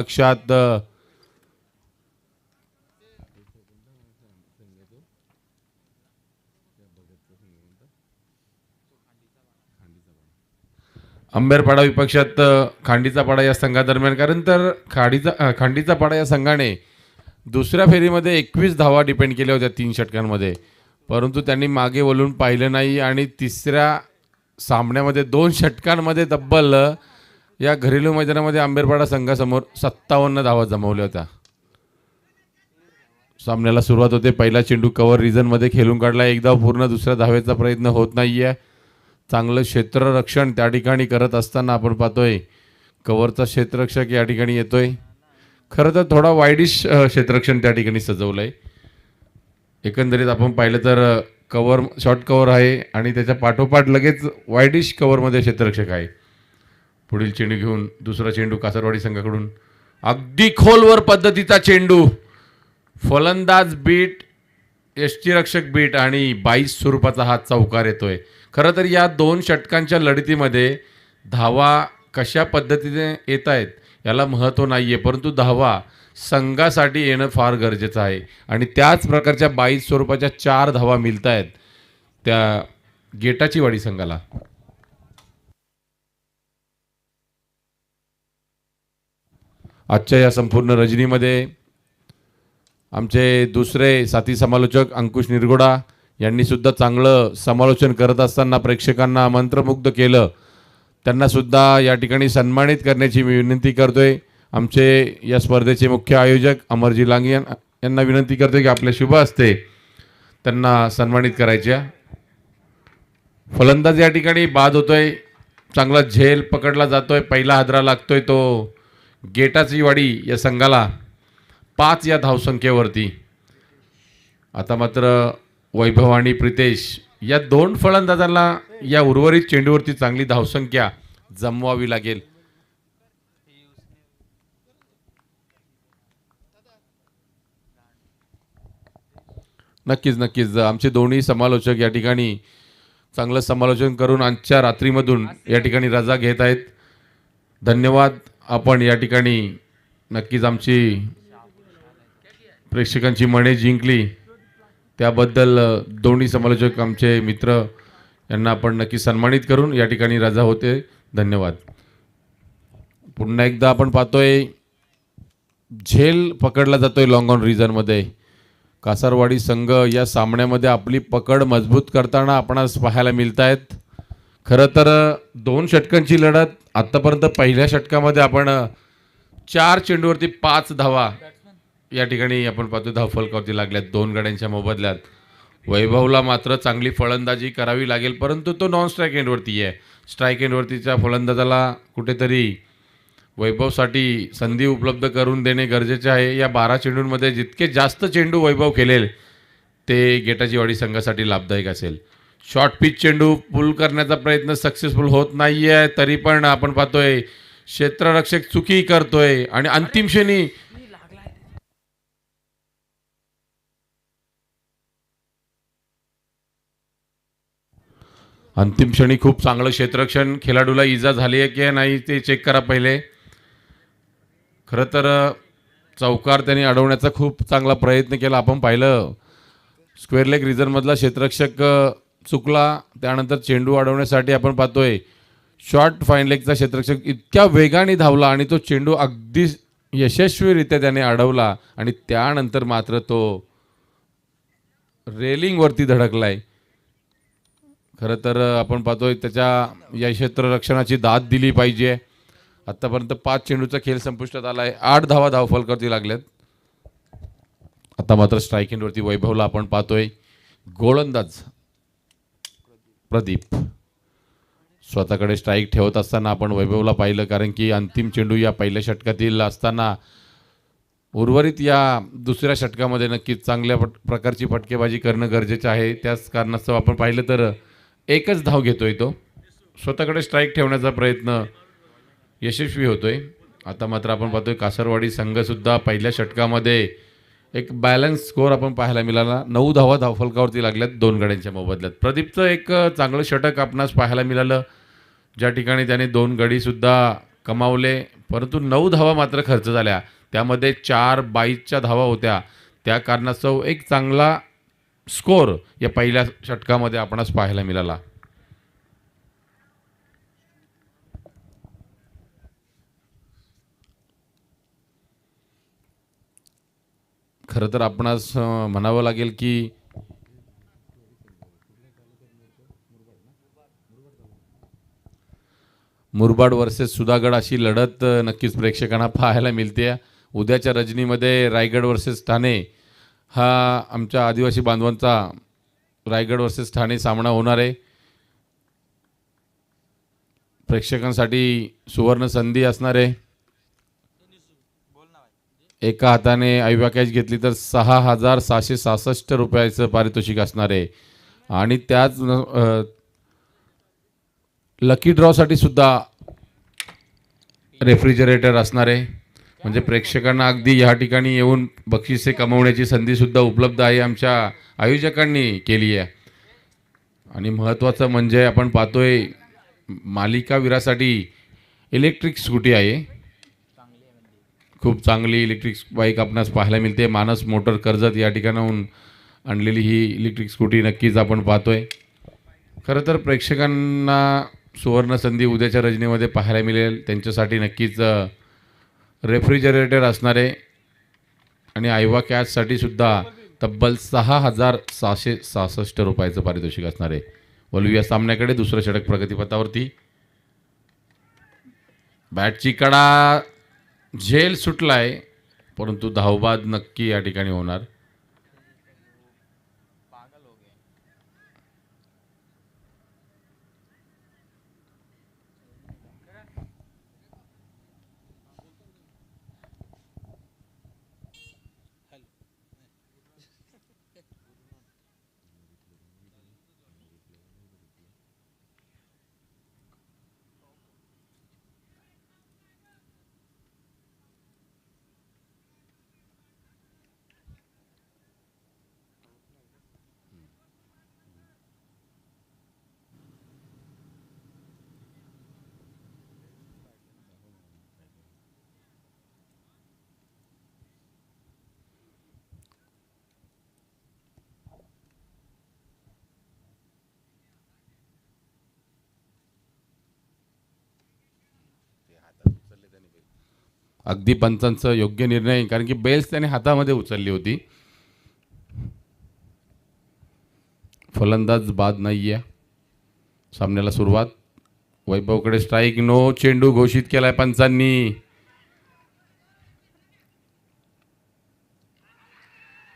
लक्षात अंबेरपाडा विपक्षात खांडीचा पाडा या संघादरम्यान, कारण तर खांडीचा पाडा या संघाने दुसऱ्या फेरीमध्ये 21 धावा डिपेंड केल्या होत्या 3 षटकांमध्ये, परंतु त्यांनी मागे वळून पाहिलं नाही आणि तिसऱ्या सामन्यामध्ये 2 षटकांमध्ये तब्बल या घरेलू मैदानामध्ये अंबेरपाडा संघासमोर 57 धावा जमवल्या होत्या. सामन्याला सुरुवात होते. पहिला चेंडू कव्हर रिजनमध्ये खेळून काढला. एक धाव पूर्ण. दुसऱ्या धावेचा प्रयत्न होत नाहीये. चांगलं क्षेत्ररक्षण त्या ठिकाणी करत असताना आपण पाहतोय कव्हरचा क्षेत्ररक्षक या ठिकाणी येतोय. खरं तर थोडा वाईडिश क्षेत्ररक्षण त्या ठिकाणी सजवलंय. एकंदरीत आपण पाहिलं तर कव्हर शॉर्ट कव्हर आहे आणि त्याच्या पाठोपाठ लगेच वाईडिश कव्हरमध्ये क्षेत्ररक्षक आहे. पुढील चेंडू घेऊन दुसरा चेंडू कासरवाडी संघाकडून अगदी खोलवर पद्धतीचा चेंडू. फलंदाज बीट, यष्टीरक्षक बीट आणि 22 स्वरूपाचा हा चौकार येतोय. खरं तर या 2 षटकांच्या लढतीमध्ये धावा कशा पद्धतीने येत आहेत याला महत्त्व नाही आहे, परंतु धावा संघासाठी येणं फार गरजेचं आहे आणि त्याच प्रकारच्या 22 स्वरूपाच्या 4 धावा मिळत आहेत त्या गेटाची वाडी संघाला. आजच्या या संपूर्ण रजनीमध्ये आमचे दुसरे साथी समालोचक अंकुश निरगुडा यांनी सुद्धा चांगलं समालोचन करत असताना प्रेक्षकांना मंत्रमुग्ध केलं. त्यांना सुद्धा या ठिकाणी सन्मानित करण्याची मी विनंती करतोय. आमचे या स्पर्धेचे मुख्य आयोजक अमरजी लांगे यांना विनंती करतोय की आपल्या शुभ हस्ते त्यांना सन्मानित करायच्या. फलंदाज या ठिकाणी बाद होतोय. चांगला झेल पकडला जातोय. पहिला हादरा लागतोय तो गेटाची वाडी या संघाला 5 या धावसंख्येवरती. आता मात्र वैभव आणि प्रितेश या 2 फलंदाजांना या उर्वरित चेंडूवरती चांगली धावसंख्या जमवावी लागेल. नक्कीच आमचे दोन्ही समालोचक या ठिकाणी चांगलं समालोचन करून आजच्या रात्रीमधून या ठिकाणी रजा घेत आहेत. धन्यवाद. आपण या ठिकाणी नक्कीच आमची प्रेक्षकांची मने जिंकली त्याबद्दल दोन्ही समालोचक आमचे मित्र यांना आपण नक्की सन्मानित करून या ठिकाणी रजा होते. धन्यवाद. पुन्हा एकदा आपण पाहतोय झेल पकडला जातोय लॉंग ऑन रिजनमध्ये. कासारवाडी संघ या सामन्यामध्ये आपली पकड मजबूत करताना आपणास पाहायला मिळत आहेत. खरं तर 2 षटकांची लढत आत्तापर्यंत पहिल्या षटकामध्ये आपण 4 चेंडूवरती 5 धावा या ठिकाणी आपण पाहतो धावफलकावरती लागल्यात 2 गड्यांच्या मोबदल्यात. वैभवला मात्र चांगली फलंदाजी करावी लागेल, परंतु तो नॉन स्ट्राईक एंडवरती आहे. स्ट्राईक एंडवरतीच्या फलंदाजाला कुठेतरी वैभवसाठी संधी उपलब्ध करून देणे गरजेचे आहे. या 12 चेंडूंमध्ये जितके जास्त चेंडू वैभव खेळेल ते गेटाची वाडी संघासाठी लाभदायक असेल. शॉर्ट पिच चेंडू पुल करण्याचा प्रयत्न सक्सेसफुल होत नाही आहे, तरी पण आपण पाहतोय क्षेत्ररक्षक चुकी करतोय आणि अंतिम क्षणी खूप चांगलं क्षेत्ररक्षण. खेळाडूला इजा झाली आहे की नाही ते चेक करा पहिले. खरं तर चौकार त्यांनी अडवण्याचा खूप चांगला प्रयत्न केला. आपण पाहिलं स्क्वेअर लेग रिजनमधला क्षेत्ररक्षक चुकला. त्यानंतर चेंडू अडवण्यासाठी आपण पाहतोय शॉर्ट फाईन लेगचा क्षेत्ररक्षक इतक्या वेगाने धावला आणि तो चेंडू अगदी यशस्वीरित्या त्याने अडवला आणि त्यानंतर मात्र तो रेलिंगवरती धडकलाय. खरं तर आपण पाहतोय त्याच्या या क्षेत्ररक्षणाची दाद दिली पाहिजे. आत्तापर्यंत 5 चेंडूचा खेळ संपुष्टात आला आहे. 8 धावा धावफलकावरती लागल्यात. आता मात्र स्ट्राईक एंडवरती वैभवला आपण पाहतोय. गोलंदाज प्रदीप स्वतःकडे स्ट्राईक ठेवत असताना आपण वैभवला पाहिलं, कारण की अंतिम चेंडू या पहिल्या षटकातील असताना उर्वरित या दुसऱ्या षटकामध्ये नक्कीच चांगल्या प्रकारची फटकेबाजी करणं गरजेचं आहे. त्याच कारणास्तव आपण पाहिलं तर 1च धाव घेतोय तो. स्वतःकडे स्ट्राईक ठेवण्याचा प्रयत्न यशस्वी होतोय. आता मात्र आपण पाहतोय कासरवाडी संघसुद्धा पहिल्या षटकामध्ये एक बॅलन्स स्कोअर आपण पाहायला मिळाला. 9 धावा धावफलकावरती लागल्यात 2 गड्यांच्या मोबदल्यात. प्रदीपचं एक चांगलं षटक आपणास पाहायला मिळालं, ज्या ठिकाणी त्याने 2 गडीसुद्धा कमावले, परंतु 9 धावा मात्र खर्च झाल्या. त्यामध्ये 4 22च्या धावा होत्या. त्या कारणास्तव एक चांगला स्कोर या पहिल्या षटकामध्ये आपणास पाहायला मिळाला. खरं तर आपणास म्हणावं लागेल की मुरबाड वर्सेस सुधागड अशी लढत नक्कीच प्रेक्षकांना पाहायला मिळते. उद्याच्या रजनीमध्ये रायगड वर्सेस ठाणे हा आमच्या आदिवासी बांधवांचा रायगड वर्सेस ठाणे सामना होणार आहे. प्रेक्षकांसाठी सुवर्ण संधी असणार आहे. एका हाताने आयवा कॅच घेतली तर 6,666 रुपयाचं पारितोषिक असणार आहे. आणि त्याच लकी ड्रॉसाठी सुद्धा रेफ्रिजरेटर असणार आहे. म्हणजे प्रेक्षकांना अगदी ह्या ठिकाणी येऊन बक्षिसे कमवण्याची संधीसुद्धा उपलब्ध आहे, आमच्या आयोजकांनी केली आहे. आणि महत्त्वाचं म्हणजे आपण पाहतोय मालिकावीरासाठी इलेक्ट्रिक स्कूटी आहे. खूप चांगली इलेक्ट्रिक बाईक आपणास पाहायला मिळते. मानस मोटर कर्जत या ठिकाणाहून आणलेली ही इलेक्ट्रिक स्कूटी नक्कीच आपण पाहतोय. खरं तर प्रेक्षकांना सुवर्ण संधी उद्याच्या रजनीमध्ये पाहायला मिळेल. त्यांच्यासाठी नक्कीच रेफ्रिजरेटर असणार आहे. आणि आयवा कॅचसाठी सुद्धा तब्बल 6,666 रुपयाचं पारितोषिक असणार आहे. वळू या सामन्याकडे. दुसरं षटक प्रगतीपथावरती. बॅटची कडा झेल सुटलाय, परंतु धावबाद नक्की या ठिकाणी होणार. अगदी पंचांचं योग्य निर्णय, कारण की बेल्स त्याने हातामध्ये उचलली होती. फलंदाज बाद नाही आहे. सामन्याला सुरुवात. वैभवकडे स्ट्राईक, नो चेंडू घोषित केलाय पंचांनी.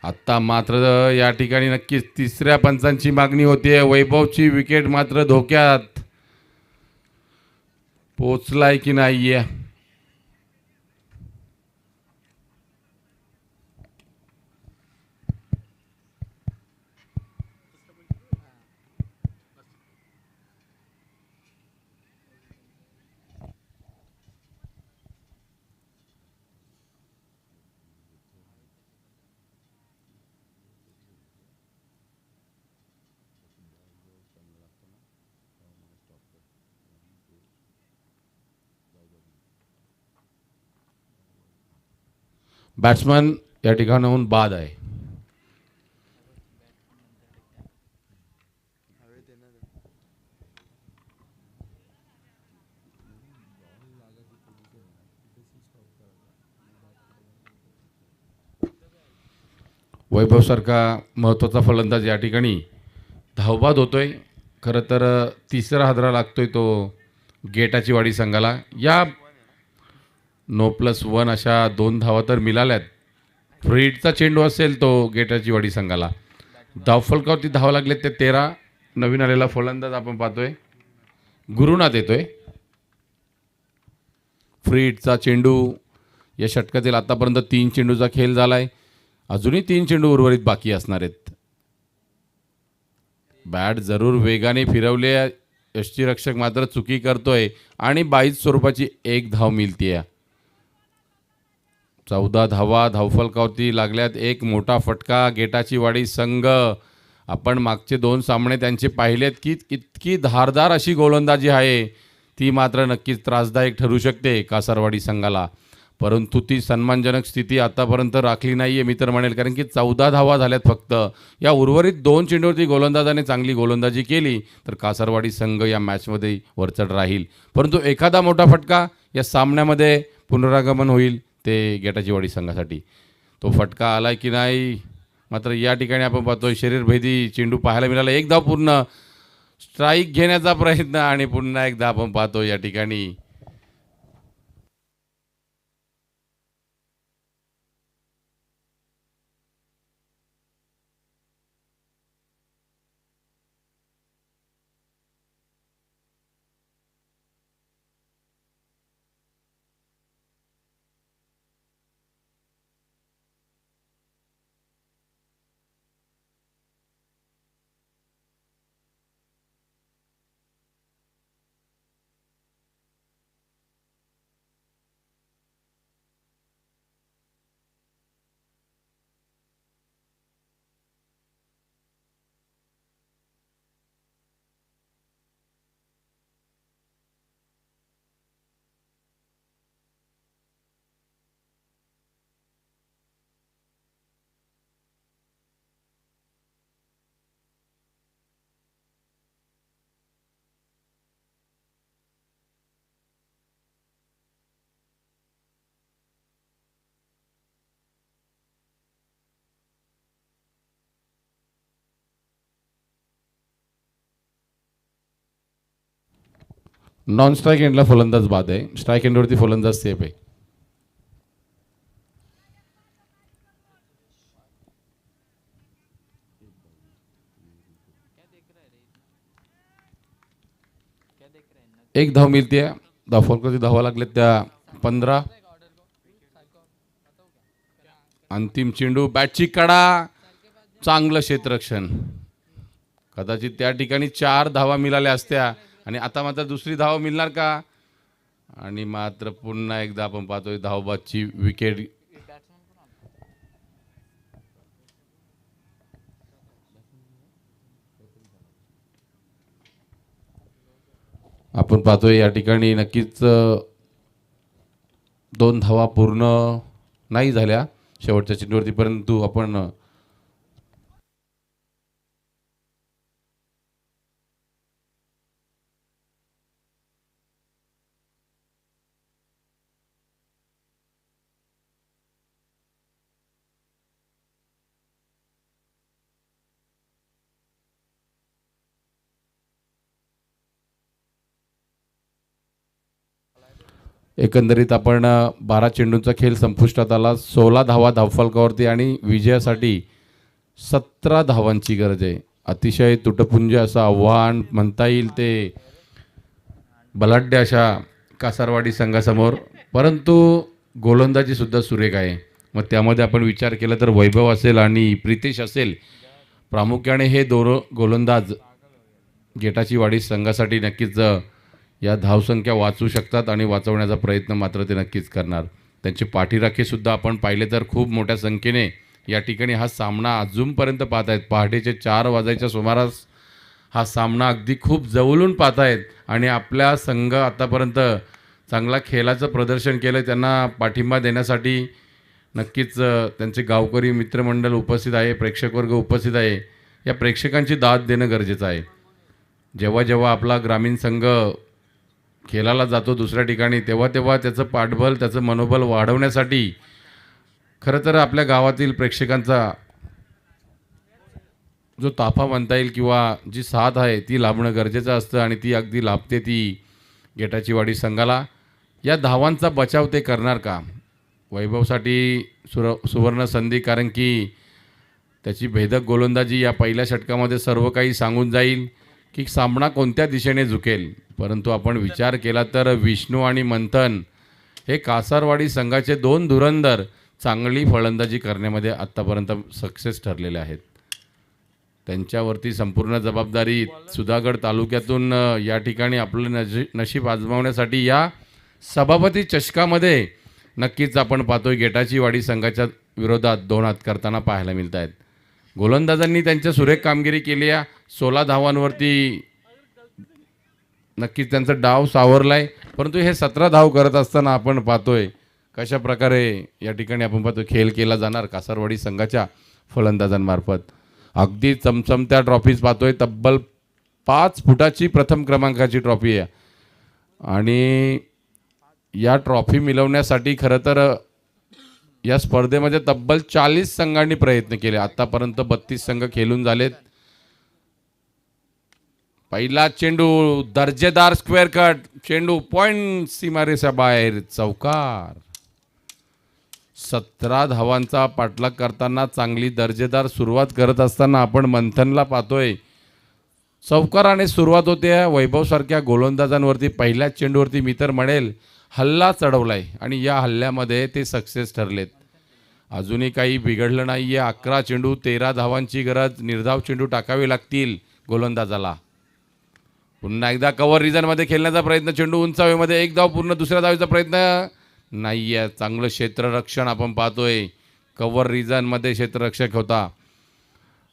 आता मात्र या ठिकाणी नक्कीच तिसऱ्या पंचांची मागणी होती. वैभवची विकेट मात्र धोक्यात. पोचलाय की नाहीये. बॅट्समन या ठिकाणाहून बाद आहे. वैभवसारखा महत्त्वाचा फलंदाज या ठिकाणी धावबाद होतोय. खरं तर तिसरा हादरा लागतोय तो गेटाची वाडी संघाला. या नो+1 अशा 2 धावा तर मिळाल्यात. फ्रीडचा चेंडू असेल तो गेटाची वाडी संघाला. धावफलकावरती धावा लागलेत ते 13. नवीन आलेला फलंदाज आपण पाहतोय गुरुनाथ येतोय. फ्रीडचा चेंडू. या षटकातील आतापर्यंत 3 चेंडूचा खेळ झालाय. अजूनही 3 चेंडू उर्वरित बाकी असणार आहेत. बॅट जरूर वेगाने फिरवले. यष्टीरक्षक मात्र चुकी करतोय आणि 22 स्वरूपाची 1 धाव मिळतीये. 14 धावा धावफलकावरती लागल्यात. एक मोठा फटका गेटाची वाडी संघ. आपण मागचे 2 सामने त्यांचे पाहिलेत की इतकी धारदार अशी गोलंदाजी आहे. ती मात्र नक्कीच त्रासदायक ठरू शकते कासारवाडी संघाला. परंतु ती सन्मानजनक स्थिती आतापर्यंत राखली नाही आहे मी तर म्हणेल, कारण की 14 धावा झाल्यात फक्त. या उर्वरित 2 चेंडूवरती गोलंदाजाने चांगली गोलंदाजी केली तर कासारवाडी संघ या मॅचमध्ये वरचढ राहील. परंतु एखादा मोठा फटका या सामन्यामध्ये पुनरागमन होईल ते गेटाचीवाडी संघासाठी. तो फटका आला की नाही मात्र या ठिकाणी आपण पाहतोय शरीरभेदी चेंडू पाहायला मिळाला. एक धाव पूर्ण, स्ट्राईक घेण्याचा प्रयत्न आणि पुन्हा एकदा आपण पाहतो या ठिकाणी नॉन स्ट्राईक एंडला फलंदाज बाद आहे, स्ट्राईक एंडवरती फलंदाज सेफ आहे. एक धाव मिळते. धावफलकाची धावा लागल्यात त्या 15. अंतिम चेंडू, बॅटची कडा, चांगलं क्षेत्ररक्षण. कदाचित त्या ठिकाणी 4 धावा मिळाल्या असत्या आणि आता मात्र दुसरी धाव मिळणार का. आणि मात्र पुन्हा एकदा आपण पाहतोय धावबादची विकेट. आपण पाहतोय या ठिकाणी नक्कीच 2 धावा पूर्ण नाही झाल्या शेवटच्या चेंडूवरती, परंतु आपण एकंदरीत आपण 12 चेंडूंचा खेळ संपुष्टात आला. 16 धावा धावफलकावरती आणि विजयासाठी 17 धावांची गरज आहे. अतिशय तुटपुंज असं आव्हान म्हणता येईल ते बलाढ्य अशा कासारवाडी संघासमोर, परंतु गोलंदाजी सुद्धा सुरेख आहे. मग त्यामध्ये आपण विचार केला तर वैभव असेल आणि प्रितेश असेल, प्रामुख्याने हे दोन गोलंदाज गेटाचीवाडी संघासाठी नक्कीच या धावसंख्या वाचवू शकतात आणि वाचवण्याचा प्रयत्न मात्र ते नक्कीच करणार. त्यांचे पाठीराखेसुद्धा आपण पाहिले तर खूप मोठ्या संख्येने या ठिकाणी हा सामना अजूनपर्यंत पाहत आहेत. पहाटेचे 4 वाजायच्या सुमारास हा सामना अगदी खूप जवळून पाहत आहेत आणि आपल्या संघ आतापर्यंत चांगला खेळाचं प्रदर्शन केलं, त्यांना पाठिंबा देण्यासाठी नक्कीच त्यांचे गावकरी मित्रमंडळ उपस्थित आहे, प्रेक्षकवर्ग उपस्थित आहे. या प्रेक्षकांची दाद देणं गरजेचं आहे. जेव्हा जेव्हा आपला ग्रामीण संघ खेळायला जातो दुसऱ्या ठिकाणी, तेव्हा तेव्हा त्याचं पाठबळ, त्याचं मनोबल वाढवण्यासाठी खरं तर आपल्या गावातील प्रेक्षकांचा जो ताफा म्हणता येईल किंवा जी साथ आहे ती लाभणं गरजेचं असतं आणि ती अगदी लाभते ती गेटाचीवाडी संघाला. या धावांचा बचाव ते करणार का? वैभवसाठी सुवर्ण संधी, कारण की त्याची भेदक गोलंदाजी या पहिल्या षटकामध्ये सर्व काही सांगून जाईल की सामना कोणत्या दिशेने झुकेल. परंतु आपण विचार केला तर विष्णू आणि मंथन हे कासारवाडी संघाचे 2 धुरंधर चांगली फलंदाजी करण्यामध्ये आत्तापर्यंत सक्सेस ठरलेले आहेत. त्यांच्यावरती संपूर्ण जबाबदारी सुधागड तालुक्यातून या ठिकाणी आपलं नशीब आजमावण्यासाठी या सभापती चषकामध्ये नक्कीच आपण पाहतोय गेटाचीवाडी संघाच्या विरोधात 2 हात करताना पाहायला मिळत आहेत. गोलंदाजांनी त्यांच्या सुरेख कामगिरी केली आहे. 16 धावांवरती नक्कीच त्यांचा डाव सावरलाय, परंतु हे 17 धाव करत असताना आपण पाहतोय कशा प्रकारे या ठिकाणी आपण पाहतो खेळ केला जाणार कासारवाडी संघाच्या फलंदाजांमार्फत. अगदी चमचमत्या ट्रॉफीज पाहतोय, तब्बल 5 फुटाची प्रथम क्रमांकाची ट्रॉफी आहे आणि या ट्रॉफी मिळवण्यासाठी खरं तर या स्पर्धेमध्ये तब्बल 40 संघांनी प्रयत्न केले. आतापर्यंत 32 संघ खेळून झालेत. पहिला चेंडू दर्जेदार स्क्वेअर कट चेंडू पॉइंट सीमारेषा बाहेर चौकार. 17 धावांचा पाठलाग करताना चांगली दर्जेदार सुरुवात करत असताना आपण मंथनला पाहतोय. चौकाराने सुरुवात होते. वैभवसारख्या गोलंदाजांवरती पहिल्याच चेंडूवरती मी तर म्हणेल हल्ला चढवलाय आणि या हल्ल्यामध्ये ते सक्सेस ठरलेत. अजूनही काही बिघडलं नाही आहे. 11 चेंडू 13 धावांची गरज. निर्धाव चेंडू टाकावे लागतील गोलंदाजाला. पुन्हा एकदा कव्हर रिजनमध्ये खेळण्याचा प्रयत्न. चेंडू उंचावेमध्ये एक धाव पूर्ण. दुसऱ्या धावेचा प्रयत्न नाही आहे. चांगलं क्षेत्ररक्षण आपण पाहतोय. कव्हर रिजनमध्ये क्षेत्ररक्षक होता.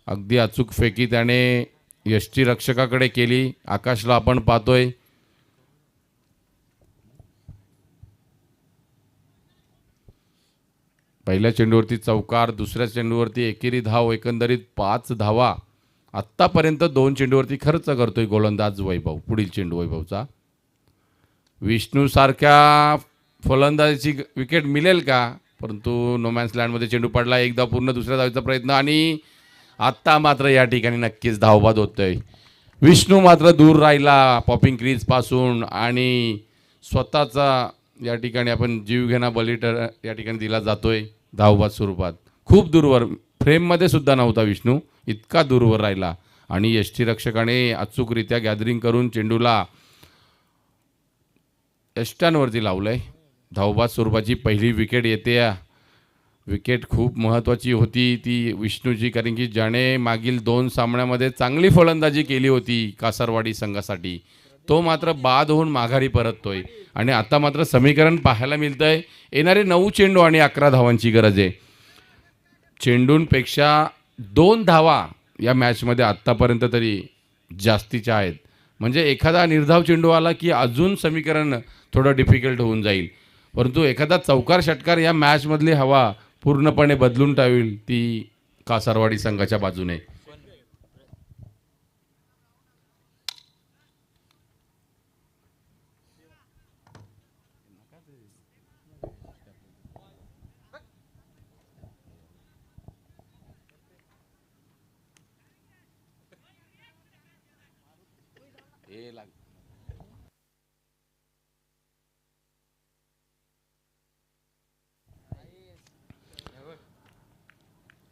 अगदी अचूक फेकी त्याने यष्टीरक्षकाकडे केली. आकाशला आपण पाहतोय. पहिल्या चेंडूवरती चौकार. दुसऱ्या चेंडूवरती एकेरी धाव. एकंदरीत 5 धावा आत्तापर्यंत 2 चेंडूवरती खर्च करतोय गोलंदाज वैभव. पुढील चेंडू वैभवचा. विष्णूसारख्या फलंदाजाची विकेट मिळेल का? परंतु नोमॅन्स लँडमध्ये चेंडू पडला. एक धाव पूर्ण. दुसऱ्या धावेचा प्रयत्न आणि आत्ता मात्र या ठिकाणी नक्कीच धावबाद होतोय. विष्णू मात्र दूर राहिला पॉपिंग क्रीजपासून आणि स्वतःचा या ठिकाणी आपण जीवघेणा बळी या ठिकाणी दिला जातोय धावबाद स्वरूपात. खूप दूरवर फ्रेममध्ये सुद्धा नव्हता विष्णू. इतका दूरवर राहिला आणि यष्टीरक्षकाने अचूकरित्या गॅदरिंग करून चेंडूला यष्ट्यांवरती लावलंय. धावबाद स्वरूपाची पहिली विकेट येते. विकेट खूप महत्त्वाची होती ती विष्णूची, कारण की ज्याने मागील 2 सामन्यामध्ये चांगली फलंदाजी केली होती कासारवाडी संघासाठी तो मात्र बाद होऊन माघारी परततोय आणि आता मात्र समीकरण पाहायला मिळतंय. येणारे 9 चेंडू आणि 11 धावांची गरज आहे. चेंडूंपेक्षा 2 धावा या मॅचमध्ये आत्तापर्यंत तरी जास्तीच्या आहेत. म्हणजे एखादा निर्धाव चेंडू आला की अजून समीकरण थोडं डिफिकल्ट होऊन जाईल. परंतु एखादा चौकार षटकार या मॅचमधली हवा पूर्णपणे बदलून टावेल ती कासारवाडी संघाच्या बाजूने.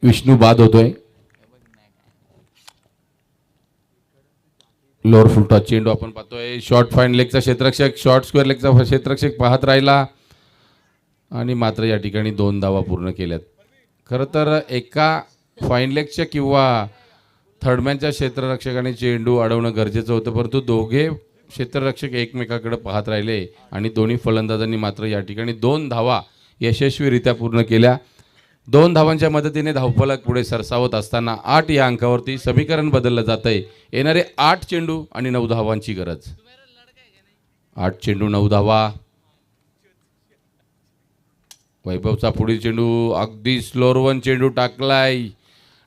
विष्णू बाद होतोय. लोअर फुलटॉ चेंडू आपण पाहतोय. शॉर्ट फाईन लेगचा क्षेत्ररक्षक शॉर्ट स्क्वेअर लेगचा क्षेत्ररक्षक पाहत राहिला आणि मात्र या ठिकाणी 2 धावा पूर्ण केल्यात. खरं तर एका फाईन लेगच्या किंवा थर्डमॅनच्या क्षेत्ररक्षकाने चेंडू अडवणं गरजेचं होतं, परंतु दोघे क्षेत्ररक्षक एकमेकाकडे पाहत राहिले आणि दोन्ही फलंदाजांनी मात्र या ठिकाणी 2 धावा यशस्वीरित्या पूर्ण केल्या. 2 धावांच्या मदतीने धावफलक पुढे सरसावत असताना 8 या अंकावरती समीकरण बदललं जात आहे. येणारे 8 चेंडू आणि 9 धावांची गरज. 8 चेंडू 9 धावा. वैभवचा पुढील चेंडू अगदी स्लोअर चेंडू टाकलाय.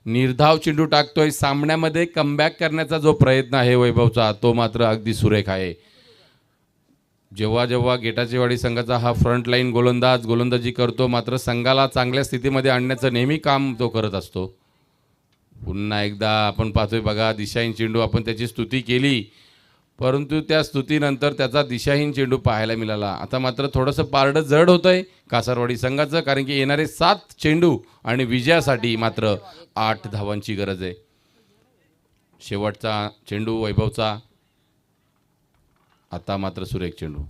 निर्धाव चेंडू टाकतोय. सामन्यामध्ये कमबॅक करण्याचा जो प्रयत्न आहे वैभवचा तो मात्र अगदी सुरेख आहे. जेव्हा जेव्हा गेटाचेवाडी संघाचा हा फ्रंट लाईन गोलंदाजी करतो मात्र संघाला चांगल्या स्थितीमध्ये आणण्याचं नेहमी काम तो करत असतो. पुन्हा एकदा आपण पाहतोय बघा दिशाहीन चेंडू. आपण त्याची स्तुती केली परंतु त्या स्तुतीनंतर त्याचा दिशाहीन चेंडू पाहायला मिळाला. आता मात्र थोडंसं पारडं जड होतंय कासारवाडी संघाचं, कारण की येणारे 7 चेंडू आणि विजयासाठी मात्र 8 धावांची गरज आहे. शेवटचा चेंडू वैभवचा. आता मात्र सुरेख चेंडू.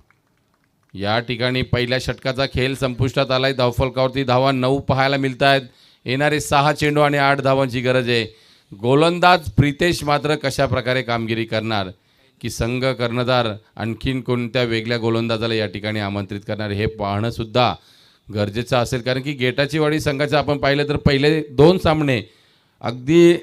या ठिकाणी पहिल्या षटकाचा खेळ संपुष्टात आलाय. धावफलकावरती धावा 9 पाहायला मिळत आहेत. येणारे 6 चेंडू आणि 8 धावांची गरज आहे. गोलंदाज प्रितेश मात्र कशा प्रकारे कामगिरी करणार की संघ कर्णधार आणखीन कोणत्या वेगळ्या गोलंदाजाला या ठिकाणी आमंत्रित करणार हे पाहणं सुद्धा गरजेचं असेल, कारण की गेटाचीवाडी संघाचं आपण पाहिलं तर पहिले 2 सामने अगदी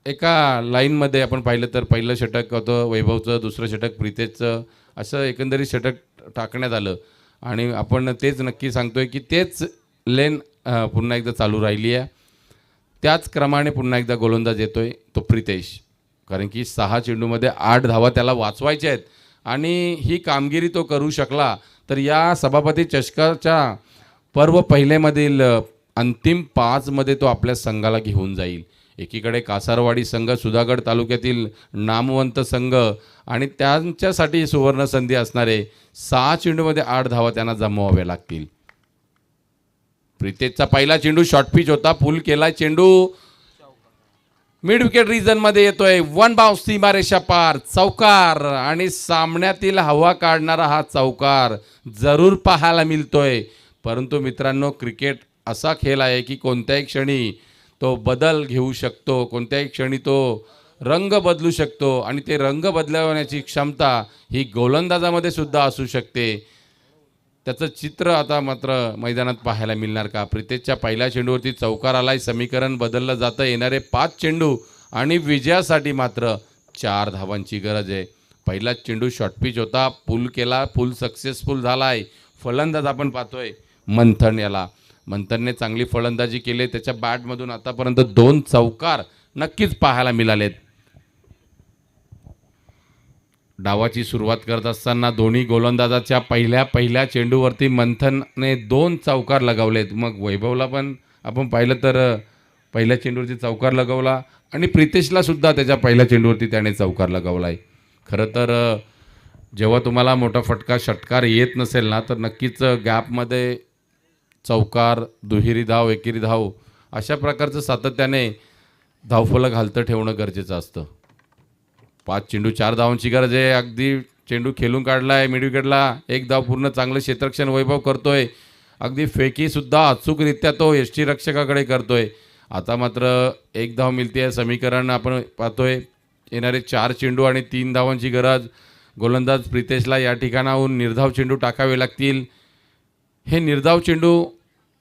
एका लाईनमध्ये आपण पाहिलं तर पहिलं षटक होतं वैभवचं, दुसरं षटक प्रीतेशचं, असं एकंदरीत षटक टाकण्यात आलं आणि आपण तेच नक्की सांगतोय की तेच लेन पुन्हा एकदा चालू राहिली आहे. त्याच क्रमाने पुन्हा एकदा गोलंदाज येतोय तो प्रीतेश, कारण की 6 चेंडूमध्ये 8 धावा त्याला वाचवायच्या आहेत आणि ही कामगिरी तो करू शकला तर या सभापती चषकाच्या पर्व पहिलेमधील अंतिम 5 मध्ये तो आपल्या संघाला घेऊन जाईल. एकीकडे कासारवाडी संघ सुधागड तालुक्यातील नामवंत संघ आणि त्यांच्यासाठी सुवर्ण संधी असणारे 6 चेंडूमध्ये 8 धावा त्यांना जमवाव्या लागतील. प्रीतेशचा पहिला चेंडू शॉर्ट पिच होता, पुल केलाय चेंडू मिड विकेट रिजन मध्ये येतोय, वन बाउन्स सीमारेषा पार, चौकार आणि सामन्यातील हवा काढणारा हा चौकार जरूर पाहायला मिळतोय. परंतु मित्रांनो, क्रिकेट असा खेळ आहे की कोणत्याही क्षणी तो बदल घेऊ शकतो, कोणत्याही क्षणी तो रंग बदलू शकतो आणि ते रंग बदलवण्याची क्षमता ही गोलंदाजामध्ये सुद्धा असू शकते. त्याचं चित्र आता मात्र मैदानात पाहायला मिळणार का? प्रीतेशच्या पहिल्या चेंडूवरती चौकार आलाय, समीकरण बदललं जातं. येणारे 5 चेंडू आणि विजयासाठी मात्र 4 धावांची गरज आहे. पहिला चेंडू शॉर्ट पिच होता, पुल केला, पुल सक्सेसफुल झालाय. फलंदाज आपण पाहतोय मंथन याला, मंथनने चांगली फलंदाजी केली. त्याच्या बॅटमधून आतापर्यंत 2 चौकार नक्कीच पाहायला मिळालेत. डावाची सुरुवात करत असताना दोन्ही गोलंदाजाच्या पहिल्या चेंडूवरती मंथनने 2 चौकार लगावलेत. मग वैभवला पण आपण पाहिलं तर पहिल्या चेंडूवरती चौकार लगावला आणि प्रीतेशला सुद्धा त्याच्या पहिल्या चेंडूवरती त्याने चौकार लगावला आहे. खरं तर जेव्हा तुम्हाला मोठा फटका षटकार येत नसेल ना, तर नक्कीच गॅपमध्ये चौकार, दुहेरी धाव, एकेरी धाव अशा प्रकारचं सातत्याने धावफलक हालतं ठेवणं गरजेचं असतं. 5 चेंडू 4 धावांची गरज आहे. अगदी चेंडू खेळून काढलाय मिड विकेटला, 1 धाव पूर्ण, चांगलं क्षेत्ररक्षण वैभव करतोय. अगदी फेकीसुद्धा अचूकरित्या तो यष्टीरक्षकाकडे करतोय. आता मात्र 1 धाव मिळते. समीकरण आपण पाहतोय. येणारे 4 चेंडू आणि 3 धावांची गरज. गोलंदाज प्रीतेशला या ठिकाणाहून निर्धाव चेंडू टाकावे लागतील. हे निर्धाव चेंडू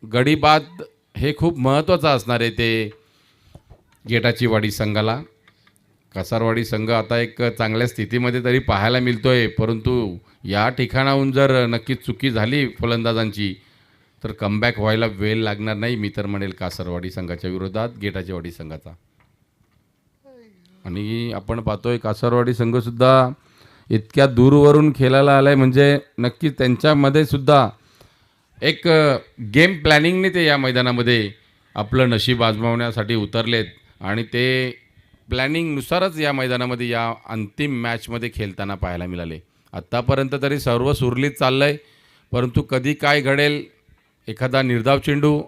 गडी बाद हे खूप महत्त्वाचं असणार आहे ते गेटाची वाडी संघाला. कासारवाडी संघ आता एक चांगल्या स्थितीमध्ये तरी पाहायला मिळतोय, परंतु या ठिकाणाहून जर नक्की चुकी झाली फलंदाजांची तर कमबॅक व्हायला वेळ लागणार नाही. मी तर म्हणेल कासारवाडी संघाच्या विरोधात गेटाची वाडी संघाचा. आणि आपण पाहतोय कासारवाडी संघसुद्धा इतक्या दूरवरून खेळायला आलाय, म्हणजे नक्की त्यांच्यामध्ये सुद्धा एक गेम प्लॅनिंगने ते या मैदानामध्ये आपलं नशीब आजमावण्यासाठी उतरलेत आणि ते प्लॅनिंगनुसारच या मैदानामध्ये या अंतिम मॅचमध्ये खेळताना पाहायला मिळाले. आत्तापर्यंत तरी सर्व सुरळीत चाललं आहे, परंतु कधी काय घडेल, एखादा निर्धाव चेंडू,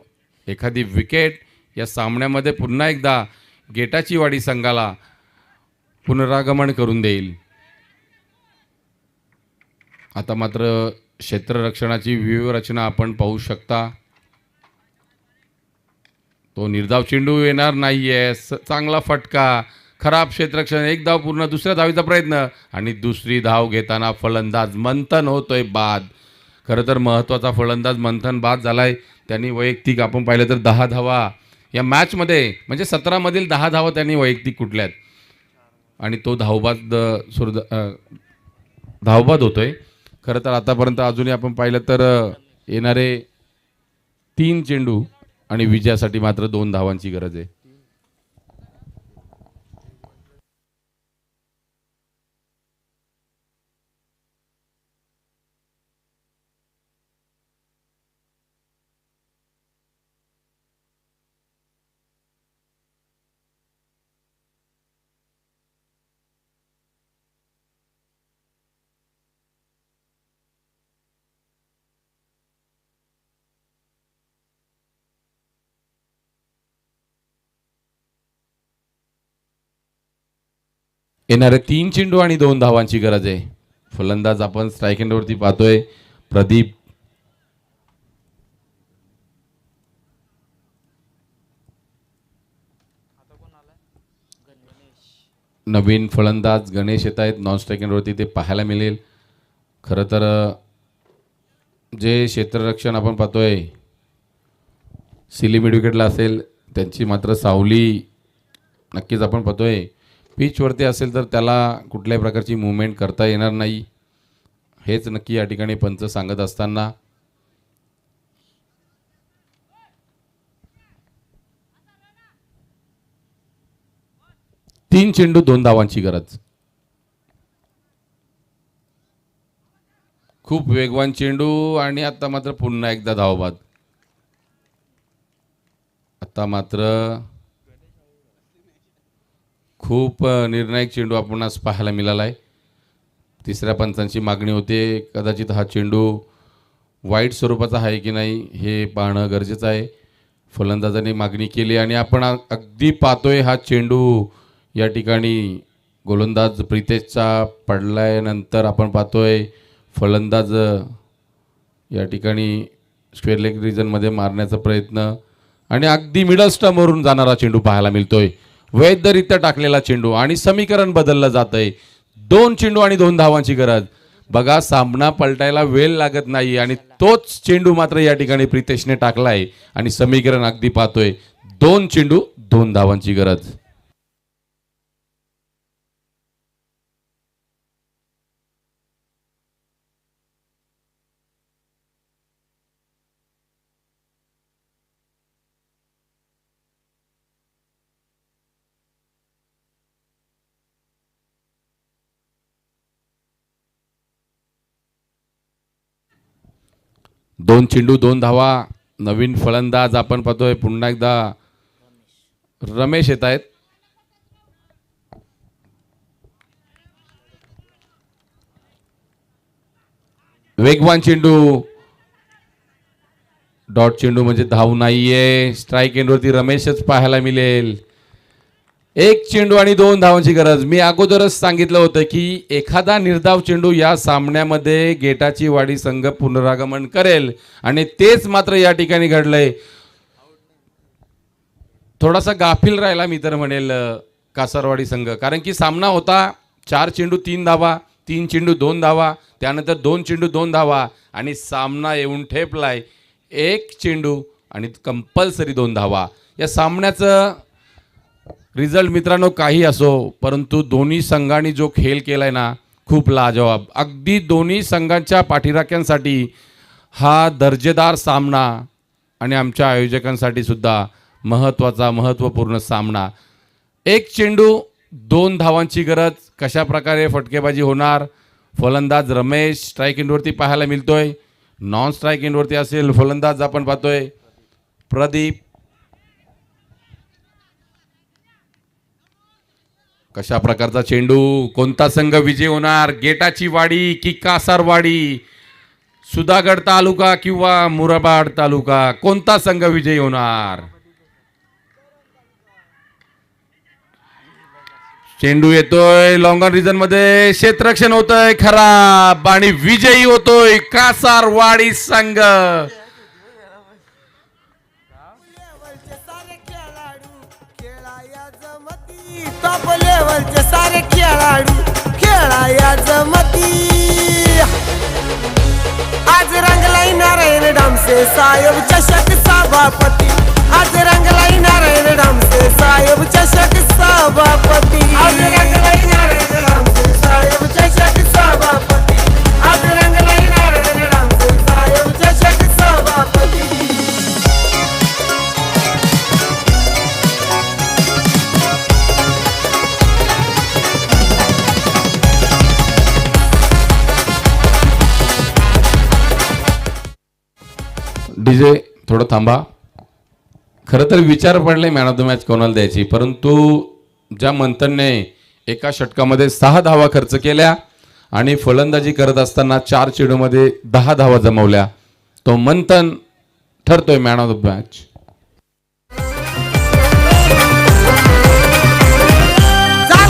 एखादी विकेट या सामन्यामध्ये पुन्हा एकदा गेटाची वाडी संघाला पुनरागमन करून देईल. आता मात्र क्षेत्ररक्षणाची व्यूहरचना आपण पाहू शकता. तो निर्धाव चेंडू येणार नाहीये, चांगला फटका, खराब क्षेत्ररक्षण, 1 धाव पूर्ण, दुसऱ्या धावीचा प्रयत्न आणि दुसरी धाव घेताना फलंदाज मंथन होतोय बाद. खरं तर महत्त्वाचा फलंदाज मंथन बाद झालाय. त्यांनी वैयक्तिक आपण पाहिलं तर 10 धावा या मॅचमध्ये, म्हणजे 17 मधील 10 धावा त्यांनी वैयक्तिक कुठल्यात आणि तो धावबाद होतोय. खरं तर आतापर्यंत अजूनही आपण पाहिलं तर येणारे 3 चेंडू आणि विजयासाठी मात्र 2 धावांची गरज आहे. येणारे 3 चेंडू आणि 2 धावांची गरज आहे. फलंदाज आपण स्ट्राईक एंडवरती पाहतोय प्रदीप. नवीन फलंदाज गणेश येत आहेत नॉन स्ट्राईक एंडवरती, ते पाहायला मिळेल. खरं तर जे क्षेत्ररक्षण आपण पाहतोय सिली मिड विकेटला असेल, त्यांची मात्र सावली नक्कीच आपण पाहतोय पिचवरती असेल तर त्याला कुठल्याही प्रकारची मूवमेंट करता येणार नाही, हेच नक्की या ठिकाणी पंच सांगत असताना 3 चेंडू 2 धावांची गरज. खूप वेगवान चेंडू आणि आता मात्र पुन्हा एकदा धावबाद. आता मात्र खूप निर्णायक चेंडू आपणास पाहायला मिळाला आहे. तिसऱ्या पंचांची मागणी होते, कदाचित हा चेंडू वाईट स्वरूपाचा आहे की नाही हे पाहणं गरजेचं आहे. फलंदाजाने मागणी केली आणि आपण अगदी पाहतोय हा चेंडू या ठिकाणी गोलंदाज प्रितेशचा पडल्यानंतर आपण पाहतोय फलंदाज या ठिकाणी स्क्वेअर लेग रिजनमध्ये मारण्याचा प्रयत्न आणि अगदी मिडल स्टंपवरून जाणारा चेंडू पाहायला मिळतोय. वैधरित्या टाकलेला चेंडू आणि समीकरण बदललं जात आहे. 2 चेंडू आणि 2 धावांची गरज. बघा, सामना पलटायला वेळ लागत नाही आणि तोच चेंडू मात्र या ठिकाणी प्रितेशने टाकलाय आणि समीकरण अगदी पाहतोय 2 चेंडू 2 धावांची गरज. दोन चेंडू 2 धावा. नवीन फलंदाज आपण पाहतोय पुन्हा एकदा रमेश येत आहेत. वेगवान चेंडू, डॉट चेंडू म्हणजे धाव नाहीये. स्ट्राईक एंडवरती रमेशच पाहायला मिळेल. 1 चेंडू आणि 2 धावांची गरज. मी अगोदरच सांगितलं होतं की एखादा निर्धाव चेंडू या सामन्यामध्ये गेटाची वाडी संघ पुनरागमन करेल आणि तेच मात्र या ठिकाणी घडलंय. थोडासा गाफील राहिला मी तर म्हणेल कासारवाडी संघ, कारण की सामना होता 4 चेंडू 3 धावा, 3 चेंडू 2 धावा, त्यानंतर 2 चेंडू 2 धावा आणि सामना येऊन ठेपलाय 1 चेंडू आणि कंपल्सरी 2 धावा. या सामन्याचं रिझल्ट मित्रांनो काही असो, परंतु दोन्ही संघांनी जो खेळ केलाय ना खूप लाजवाब. अगदी दोन्ही संघांच्या पाठीराख्यांसाठी हा दर्जेदार सामना आणि आमच्या आयोजकांसाठी सुद्धा महत्त्वपूर्ण सामना. 1 चेंडू 2 धावांची गरज. कशा प्रकारे फटकेबाजी होणार. फलंदाज रमेश स्ट्राईक एंडवरती पाहायला मिळतोय. नॉन स्ट्राईक एंडवरती असेल फलंदाज आपण पाहतोय प्रदीप. कशा प्रकारचा चेंडू, कोणता संघ विजय होणार. गेटाची वाडी की कासारवाडी, सुधागड तालुका किंवा मुरबाड तालुका, कोणता संघ विजयी होणार. चेंडू येतोय लॉंग ऑन रिजन मध्ये, क्षेत्ररक्षण होतंय खराब आणि विजयी होतोय कासारवाडी संघ. टॉप लेवलचे सारे खेळाडू खेळाया जमती. आज रंगलाई नारायण डामसे साहेब चषक सभापती. आज रंगलाई नारायण डामसे साहेब चषक सभापती. आज रंगलाई नारायण डामसे साहेब चषक सभापती. आज रंगलाई नारायण डामसे साहेब चषक सभापती. डीजे थोडं थांबा. खरं तर विचार पडले मॅन ऑफ द मॅच कोणाला द्यायची, परंतु ज्या मंथनने एका षटकामध्ये 6 धावा खर्च केल्या आणि फलंदाजी करत असताना 4 चेंडूमध्ये 10 धावा जमवल्या, तो मंथन ठरतोय मॅन ऑफ द मॅच.